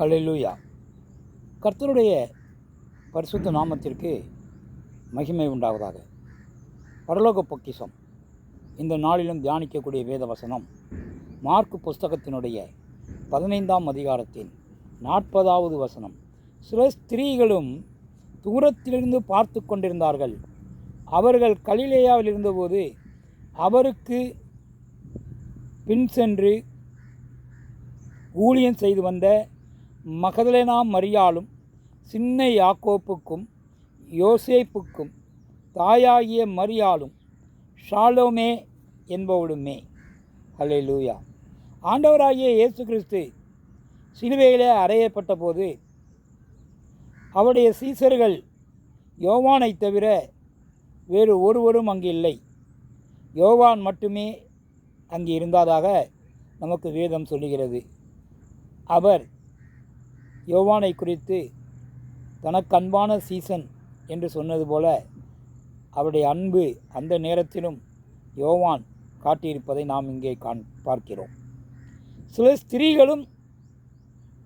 ஹல்லேலூயா. கர்த்தருடைய பரிசுத்த நாமத்திற்கு மகிமை உண்டாவதாக. பரலோக பொக்கிஷம். இந்த நாளிலும் தியானிக்கக்கூடிய வேத வசனம் மார்க்கு புஸ்தகத்தினுடைய 15ஆம் அதிகாரத்தின் 40வது வசனம். சில ஸ்திரீகளும் தூரத்திலிருந்து பார்த்து கொண்டிருந்தார்கள். அவர்கள் கலிலேயாவில் இருந்தபோது அவருக்கு பின் சென்று ஊழியம் செய்து வந்த மகதலேனா மரியாளும் சின்ன யாக்கோப்புக்கும் யோசேப்புக்கும் தாயாகிய மரியாளும் ஷாலோமே என்பவளுமே. ஹல்லேலூயா. ஆண்டவராகிய இயேசு கிறிஸ்து சிலுவையிலே அறையப்பட்ட போது அவருடைய சீசர்கள் யோவானை தவிர வேறு ஒருவரும் அங்கு இல்லை. யோவான் மட்டுமே அங்கு இருந்ததாக நமக்கு வேதம் சொல்லுகிறது. அவர் யோவானை குறித்து தனக்கு அன்பான சீசன் என்று சொன்னது போல அவருடைய அன்பு அந்த நேரத்திலும் யோவான் காட்டியிருப்பதை நாம் இங்கே பார்க்கிறோம். சில ஸ்திரீகளும்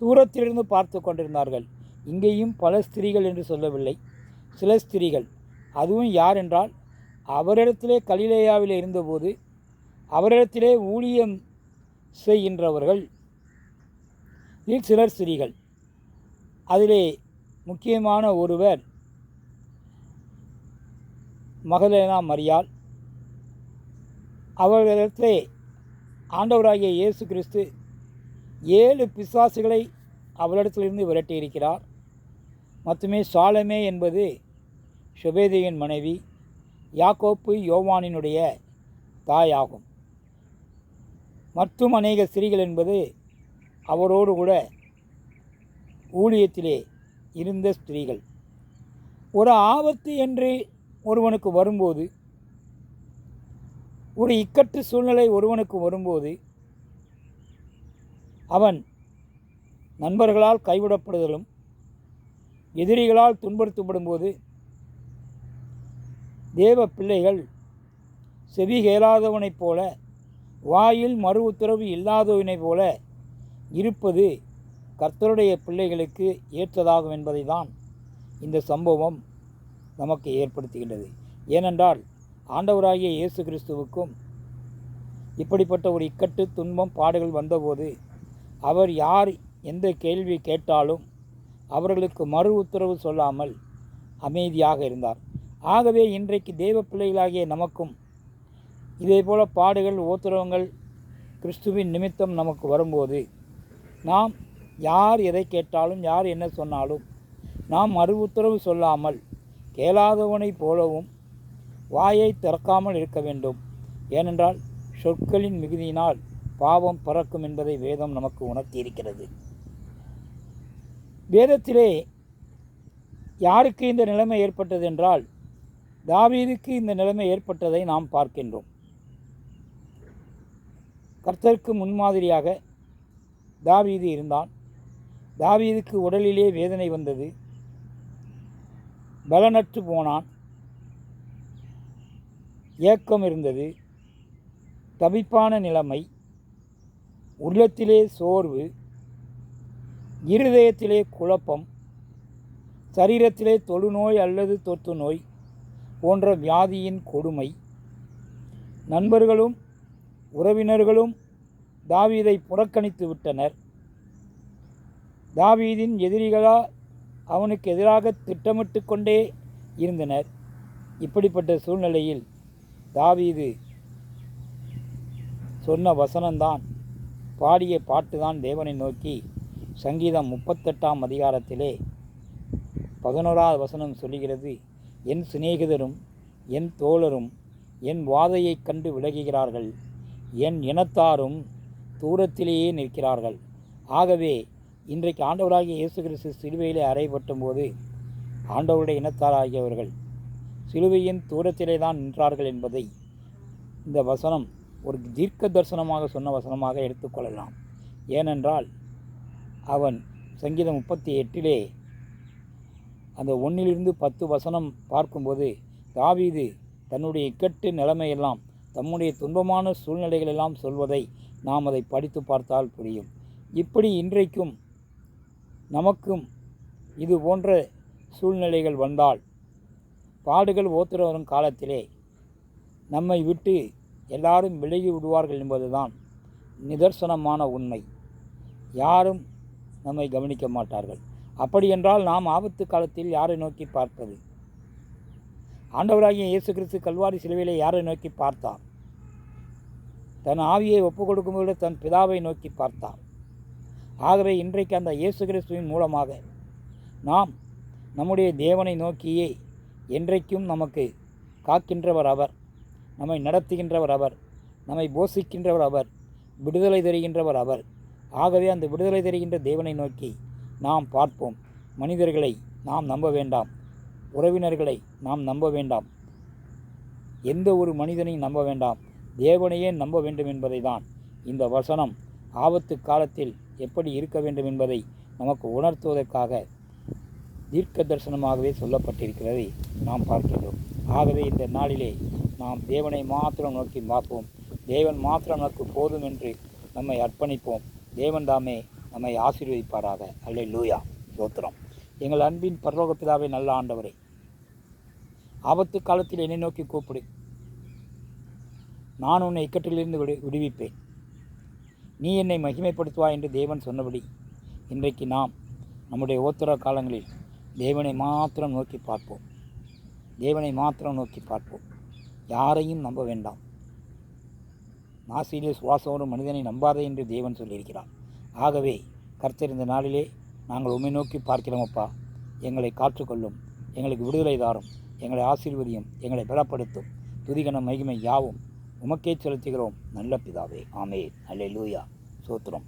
தூரத்திலிருந்து பார்த்து கொண்டிருந்தார்கள். இங்கேயும் பல ஸ்திரீகள் என்று சொல்லவில்லை, சில ஸ்திரீகள். அதுவும் யார் என்றால், அவரிடத்திலே கலிலேயாவில் இருந்தபோது அவரிடத்திலே ஊழியம் செய்கின்றவர்கள் சிலர் ஸ்திரீகள். அதிலே முக்கியமான ஒருவர் மகதலேனா மரியாள். அவர்களிடத்திலே ஆண்டவராகிய இயேசு கிறிஸ்து 7 பிசாசுகளை அவரிடத்திலிருந்து விரட்டியிருக்கிறார். மட்டுமே சாலமே என்பது செபெதேயுவின் மனைவி, யாக்கோப்பு யோவானினுடைய தாயாகும். மற்றும் அநேக ஸ்திரீகள் என்பது அவரோடு கூட ஊழியத்திலே இருந்த ஸ்திரீகள். ஒரு ஆபத்து என்று ஒருவனுக்கு வரும்போது, ஒரு இக்கட்டு சூழ்நிலை ஒருவனுக்கு வரும்போது, அவன் நண்பர்களால் கைவிடப்படுதலும் எதிரிகளால் துன்புறுத்தப்படும் போது தேவ பிள்ளைகள் செவி கேளாதவனைப் போல, வாயில் மறு உத்தரவு இல்லாதவனைப் போல இருப்பது கர்த்தருடைய பிள்ளைகளுக்கு ஏற்றதாகும் என்பதை தான் இந்த சம்பவம் நமக்கு ஏற்படுத்துகின்றது. ஏனென்றால் ஆண்டவராகிய இயேசு கிறிஸ்துவுக்கும் இப்படிப்பட்ட ஒரு இக்கட்டு துன்பம் பாடுகள் வந்தபோது அவர் யார் எந்த கேள்வி கேட்டாலும் அவர்களுக்கு மறு உத்தரவு சொல்லாமல் அமைதியாக இருந்தார். ஆகவே இன்றைக்கு தேவ பிள்ளைகளாகிய நமக்கும் இதேபோல பாடுகள் உத்தரவுகள் கிறிஸ்துவின் நிமித்தம் நமக்கு வரும்போது நாம் யார் எதை கேட்டாலும் யார் என்ன சொன்னாலும் நாம் மறு உத்தரவு சொல்லாமல் கேளாதவனைப் போலவும் வாயை திறக்காமல் இருக்க வேண்டும். ஏனென்றால் சொற்களின் மிகுதியினால் பாவம் பறக்கும் என்பதை வேதம் நமக்கு உணர்த்தியிருக்கிறது. வேதத்திலே யாருக்கு இந்த நிலைமை ஏற்பட்டது என்றால், தாவீதுக்கு இந்த நிலைமை ஏற்பட்டதை நாம் பார்க்கின்றோம். கர்த்தருக்கு முன்மாதிரியாக தாவீது இருந்தான். தாவீதுக்கு உடலிலே வேதனை வந்தது, பலனற்று போனான், ஏக்கம் இருந்தது, தவிப்பான நிலைமை, உள்ளத்திலே சோர்வு, இருதயத்திலே குழப்பம், சரீரத்திலே தொழுநோய் அல்லது தொற்று நோய் போன்ற வியாதியின் கொடுமை. நண்பர்களும் உறவினர்களும் தாவீதை புறக்கணித்து விட்டனர். தாவீதின் எதிரிகளா அவனுக்கு எதிராக திட்டமிட்டு கொண்டே இருந்தனர். இப்படிப்பட்ட சூழ்நிலையில் தாவீது சொன்ன வசனம்தான், பாடிய பாட்டுதான் தேவனை நோக்கி சங்கீதம் 38ஆம் அதிகாரத்திலே 11வது வசனம் சொல்லுகிறது, என் சிநேகிதரும் என் தோழரும் என் வாதையைக் கண்டு விலகுகிறார்கள், என் இனத்தாரும் தூரத்திலேயே நிற்கிறார்கள். ஆகவே இன்றைக்கு ஆண்டவராகிய இயேசு கிறிஸ்து சிலுவையிலே அறையப்பட்ட போது ஆண்டவருடைய இனத்தாராகியவர்கள் சிலுவையின் தூரத்திலே தான் நின்றார்கள் என்பதை இந்த வசனம் ஒரு தீர்க்க தரிசனமாக சொன்ன வசனமாக எடுத்துக்கொள்ளலாம். ஏனென்றால் அவன் சங்கீதம் 38 அந்த 1-10 வசனம் பார்க்கும்போது தாவீது தன்னுடைய இக்கட்டு நிலைமையெல்லாம், தம்முடைய துன்பமான சூழ்நிலைகளெல்லாம் சொல்வதை நாம் அதை படித்து பார்த்தால் புரியும். இப்படி இன்றைக்கும் நமக்கும் இது போன்ற சூழ்நிலைகள் வந்தால், பாடுகள் ஓத்துற வரும் காலத்திலே நம்மை விட்டு எல்லாரும் விலகி விடுவார்கள் என்பதுதான் நிதர்சனமான உண்மை. யாரும் நம்மை கவனிக்க மாட்டார்கள். அப்படியென்றால் நாம் ஆபத்து காலத்தில் யாரை நோக்கி பார்ப்பது? ஆண்டவராகிய இயேசு கிறிஸ்து கல்வாரி சிலுவையிலே யாரை நோக்கி பார்த்தார்? தன் ஆவியை ஒப்புக் கொடுக்கும்போது தன் பிதாவை நோக்கி பார்த்தார். ஆகவே இன்றைக்கு அந்த இயேசு கிறிஸ்துவின் மூலமாக நாம் நம்முடைய தேவனை நோக்கியே என்றைக்கும் நமக்கு காக்கின்றவர் அவர், நம்மை நடத்துகின்றவர் அவர், நம்மை போஷிக்கின்றவர் அவர், விடுதலை தருகின்றவர் அவர். ஆகவே அந்த விடுதலை தருகின்ற தேவனை நோக்கி நாம் பார்ப்போம். மனிதர்களை நாம் நம்ப வேண்டாம், உறவினர்களை நாம் நம்ப வேண்டாம், எந்த ஒரு மனிதனையும் நம்ப வேண்டாம், தேவனையே நம்ப வேண்டும் என்பதை தான் இந்த வசனம் ஆபத்து காலத்தில் எப்படி இருக்க வேண்டும் என்பதை நமக்கு உணர்த்துவதற்காக தீர்க்க தரிசனமாகவே சொல்லப்பட்டிருக்கிறதை நாம் பார்க்கின்றோம். ஆகவே இந்த நாளிலே நாம் தேவனை மாத்திரம் நோக்கி பார்ப்போம். தேவன் மாத்திரம் நமக்கு போதும் என்று நம்மை அர்ப்பணிப்போம். தேவன் தாமே நம்மை ஆசீர்வதிப்பாராக. அல்லேலூயா, ஸ்தோத்திரம். எங்கள் அன்பின் பரலோக பிதாவே, நல்ல ஆண்டவரே, ஆபத்து காலத்தில் என்னை நோக்கி கூப்பிடு, நான் உன்னை இக்கட்டிலிருந்து விடுவிப்பேன், நீ என்னை மகிமைப்படுத்துவாய் என்று தேவன் சொன்னபடி இன்றைக்கு நாம் நம்முடைய ஓத்திர காலங்களில் தேவனை மாத்திரம் நோக்கி பார்ப்போம். தேவனை மாத்திரம் நோக்கி பார்ப்போம். யாரையும் நம்ப வேண்டாம். நாசியிலே சுவாசம் மனிதனை நம்பாதே என்று தேவன் சொல்லியிருக்கிறார். ஆகவே கர்த்தர் இந்த நாளிலே நாங்கள் உம்மை நோக்கி பார்க்கிறோம். அப்பா, எங்களை காற்றுக்கொள்ளும், எங்களுக்கு விடுதலை தாரும், எங்களை ஆசீர்வதியும், எங்களை பலப்படுத்தும். துதிகன மகிமை யாவும் உமக்கே செலுத்துகிறோம் நல்ல பிதாவே. ஆமென். அல்லேலூயா, ஸ்தோத்திரம்.